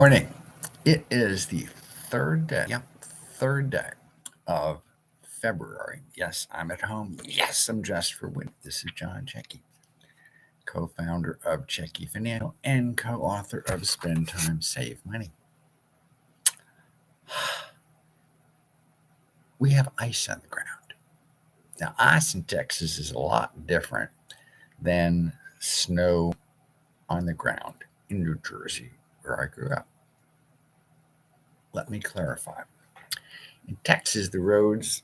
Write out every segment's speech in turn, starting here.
Morning. It is the third day of February. Yes, I'm at home. Yes, I'm dressed for winter. This is John Checky, co-founder of Checky Financial and co-author of Spend Time, Save Money. We have ice on the ground. Now, ice in Texas is a lot different than snow on the ground in New Jersey, where I grew up. Let me clarify. In Texas, the roads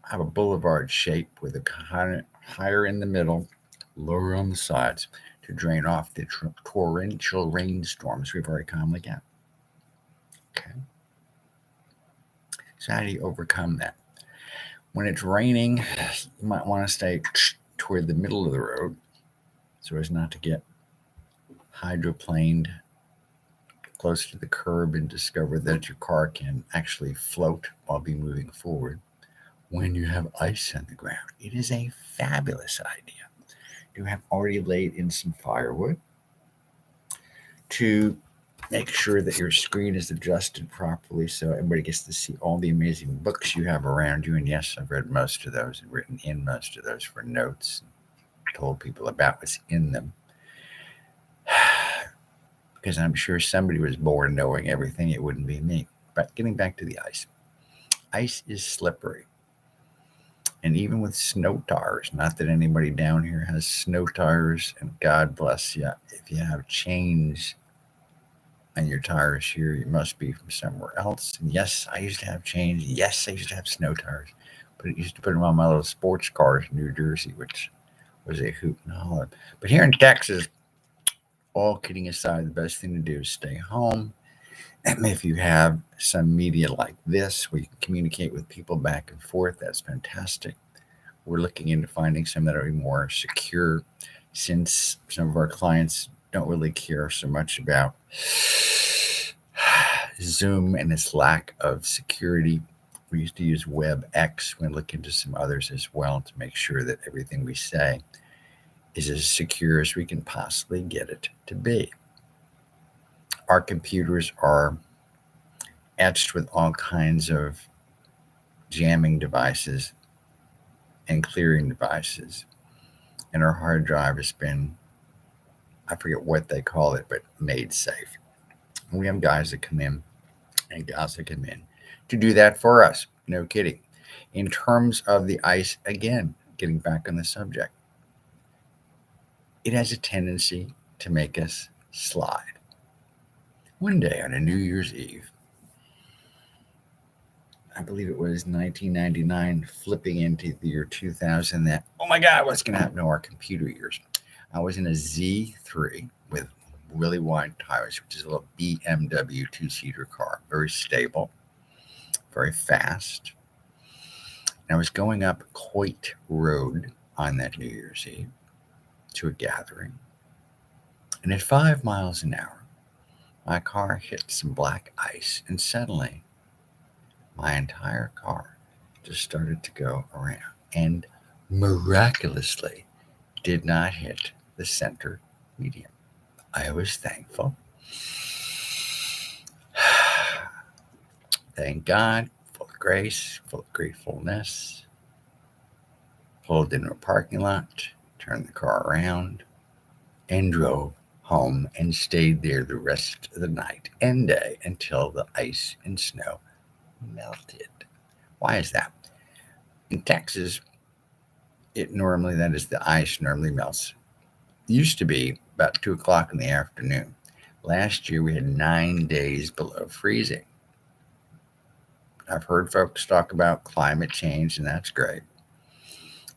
have a boulevard shape with a higher in the middle, lower on the sides to drain off the torrential rainstorms we very commonly get. Okay. So how do you overcome that? When it's raining, you might want to stay toward the middle of the road so as not to get hydroplaned close to the curb and discover that your car can actually float while be moving forward. When you have ice on the ground, it is a fabulous idea to have already laid in some firewood, to make sure that your screen is adjusted properly so everybody gets to see all the amazing books you have around you. And yes, I've read most of those and written in most of those for notes, told people about what's in them. Because I'm sure somebody was born knowing everything, it wouldn't be me. But getting back to the ice, ice is slippery. And even with snow tires, not that anybody down here has snow tires, and God bless you. If you have change on your tires here, you must be from somewhere else. And yes, I used to have change. Yes, I used to have snow tires. But I used to put them on my little sports cars in New Jersey, which was a hoot and holler. But here in Texas, all kidding aside, the best thing to do is stay home. And if you have some media like this where you can communicate with people back and forth, that's fantastic. We're looking into finding some that are more secure, since some of our clients don't really care so much about Zoom and its lack of security. We used to use WebEx. We're going to look into some others as well to make sure that everything we say is as secure as we can possibly get it to be. Our computers are etched with all kinds of jamming devices and clearing devices. And our hard drive has been, I forget what they call it, but made safe. And we have guys that come in and gals that come in to do that for us. No kidding. In terms of the ice, again, getting back on the subject, it has a tendency to make us slide. One day on a New Year's Eve, I believe it was 1999, flipping into the year 2000, that, oh my God, what's going to happen to our computer years? I was in a Z3 with really wide tires, which is a little BMW two-seater car, very stable, very fast. And I was going up Coit Road on that New Year's Eve to a gathering. And at 5 miles an hour, my car hit some black ice, and suddenly my entire car just started to go around and miraculously did not hit the center median. I was thankful. Thank God, full of grace, full of gratefulness. Pulled into a parking lot, turned the car around, and drove home and stayed there the rest of the night and day until the ice and snow melted. Why is that? In Texas, that is, the ice normally melts. It used to be about 2 o'clock in the afternoon. Last year, we had 9 days below freezing. I've heard folks talk about climate change, and that's great.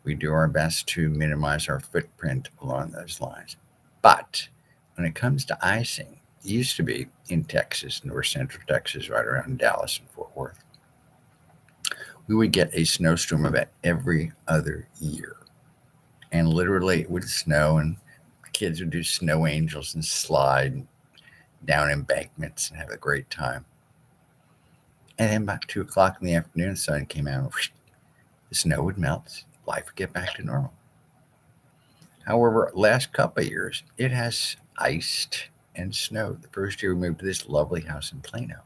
We do our best to minimize our footprint along those lines. But when it comes to icing, it used to be in Texas, north central Texas, right around Dallas and Fort Worth, we would get a snowstorm about every other year. And literally it would snow, and kids would do snow angels and slide down embankments and have a great time. And then about 2 o'clock in the afternoon, the sun came out, and the snow would melt, life would get back to normal. However, last couple of years, it has iced and snowed. The first year we moved to this lovely house in Plano,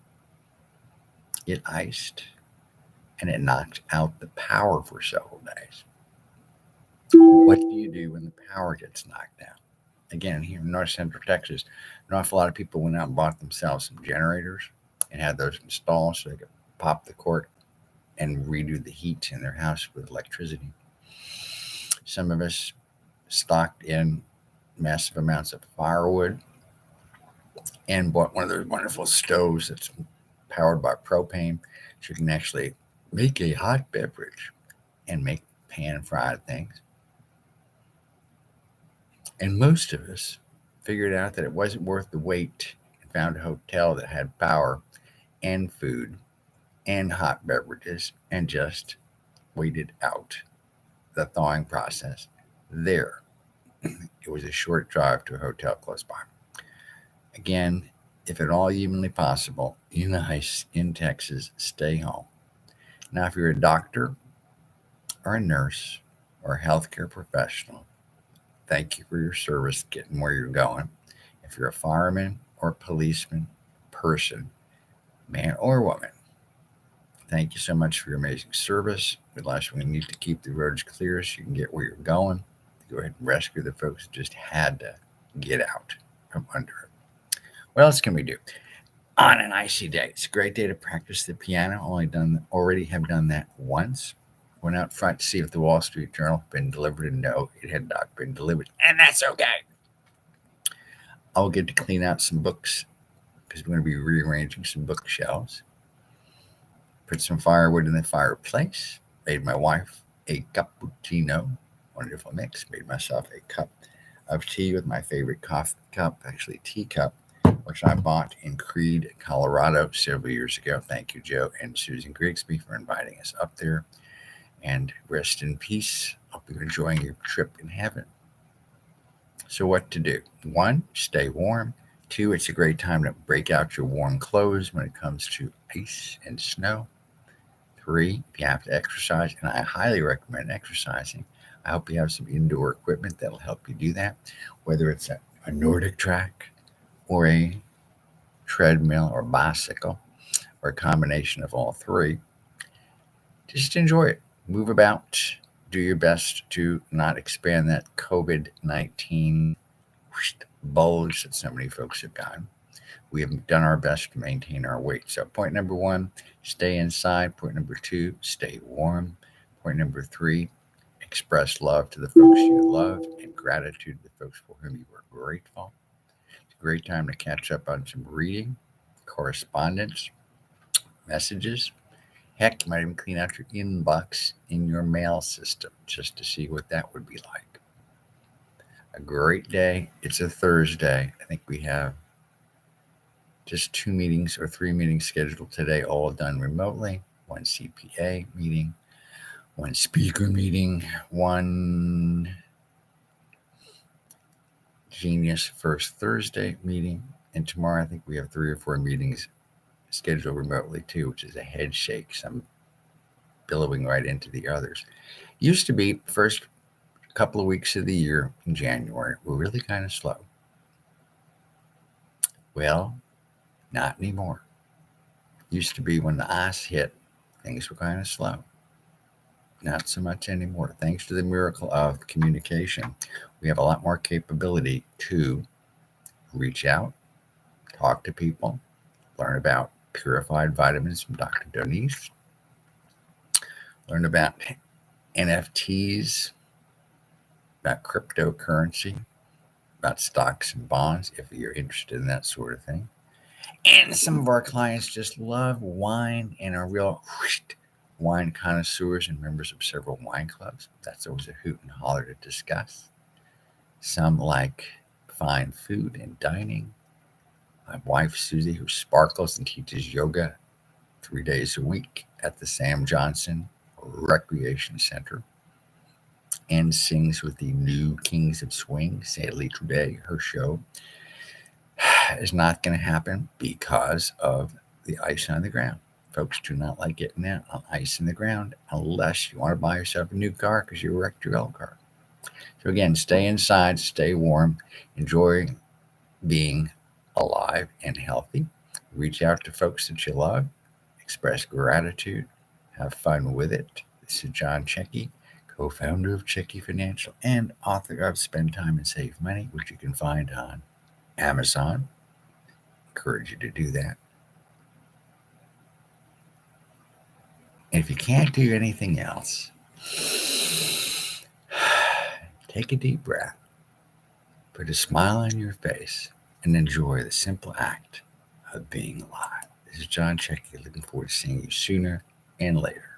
it iced and it knocked out the power for several days. What do you do when the power gets knocked out? Again, here in North Central Texas, an awful lot of people went out and bought themselves some generators and had those installed so they could pop the cork and redo the heat in their house with electricity. Some of us stocked in massive amounts of firewood and bought one of those wonderful stoves that's powered by propane so you can actually make a hot beverage and make pan fried things. And most of us figured out that it wasn't worth the wait and found a hotel that had power and food and hot beverages and just waited out the thawing process there. It was a short drive to a hotel close by. Again, if at all humanly possible, in ice in Texas, stay home. Now, if you're a doctor or a nurse or a healthcare professional, thank you for your service getting where you're going. If you're a fireman or a policeman, person, man or woman, thank you so much for your amazing service. We need to keep the roads clear so you can get where you're going. Go ahead and rescue the folks who just had to get out from under it. What else can we do on an icy day? It's a great day to practice the piano. Already have done that once. Went out front to see if the Wall Street Journal had been delivered, and no, it had not been delivered, and that's okay. I'll get to clean out some books because we're going to be rearranging some bookshelves. Put some firewood in the fireplace. Made my wife a cappuccino, wonderful mix. Made myself a cup of tea with my favorite coffee cup, actually teacup, which I bought in Creede, Colorado several years ago. Thank you, Joe and Susan Grigsby, for inviting us up there. And rest in peace. Hope you're enjoying your trip in heaven. So what to do? 1, stay warm. 2, it's a great time to break out your warm clothes when it comes to ice and snow. 3, if you have to exercise, and I highly recommend exercising, I hope you have some indoor equipment that'll help you do that, whether it's a Nordic track or a treadmill or bicycle or a combination of all three. Just enjoy it. Move about. Do your best to not expand that COVID-19 bulge that so many folks have gotten. We have done our best to maintain our weight. So, point number 1, stay inside. Point number 2, stay warm. Point number 3, express love to the folks you love and gratitude to the folks for whom you are grateful. It's a great time to catch up on some reading, correspondence, messages. Heck, you might even clean out your inbox in your mail system just to see what that would be like. A great day. It's a Thursday. I think we have just 2 meetings or 3 meetings scheduled today, all done remotely. 1 CPA meeting, 1 speaker meeting, 1 Genius First Thursday meeting. And tomorrow I think we have 3 or 4 meetings scheduled remotely too, which is a head shake. Some billowing right into the others. Used to be first couple of weeks of the year in January were really kind of slow. Well, not anymore. Used to be when the ice hit, things were kind of slow. Not so much anymore. Thanks to the miracle of communication, we have a lot more capability to reach out, talk to people, learn about purified vitamins from Dr. Donise, learn about NFTs, about cryptocurrency, about stocks and bonds, if you're interested in that sort of thing. And some of our clients just love wine and are real wine connoisseurs and members of several wine clubs. That's always a hoot and holler to discuss. Some like fine food and dining. My wife, Susie, who sparkles and teaches yoga 3 days a week at the Sam Johnson Recreation Center and sings with the new Kings of Swing. Sadly, today, her show is not going to happen because of the ice on the ground. Folks do not like getting out on ice in the ground unless you want to buy yourself a new car because you wrecked your old car. So again, stay inside, stay warm, enjoy being alive, and healthy. Reach out to folks that you love, express gratitude, have fun with it. This is John Checky, co founder of Checky Financial and author of Spend Time and Save Money, which you can find on Amazon. Encourage you to do that. And if you can't do anything else, take a deep breath, put a smile on your face, and enjoy the simple act of being alive. This is John Checky, looking forward to seeing you sooner and later.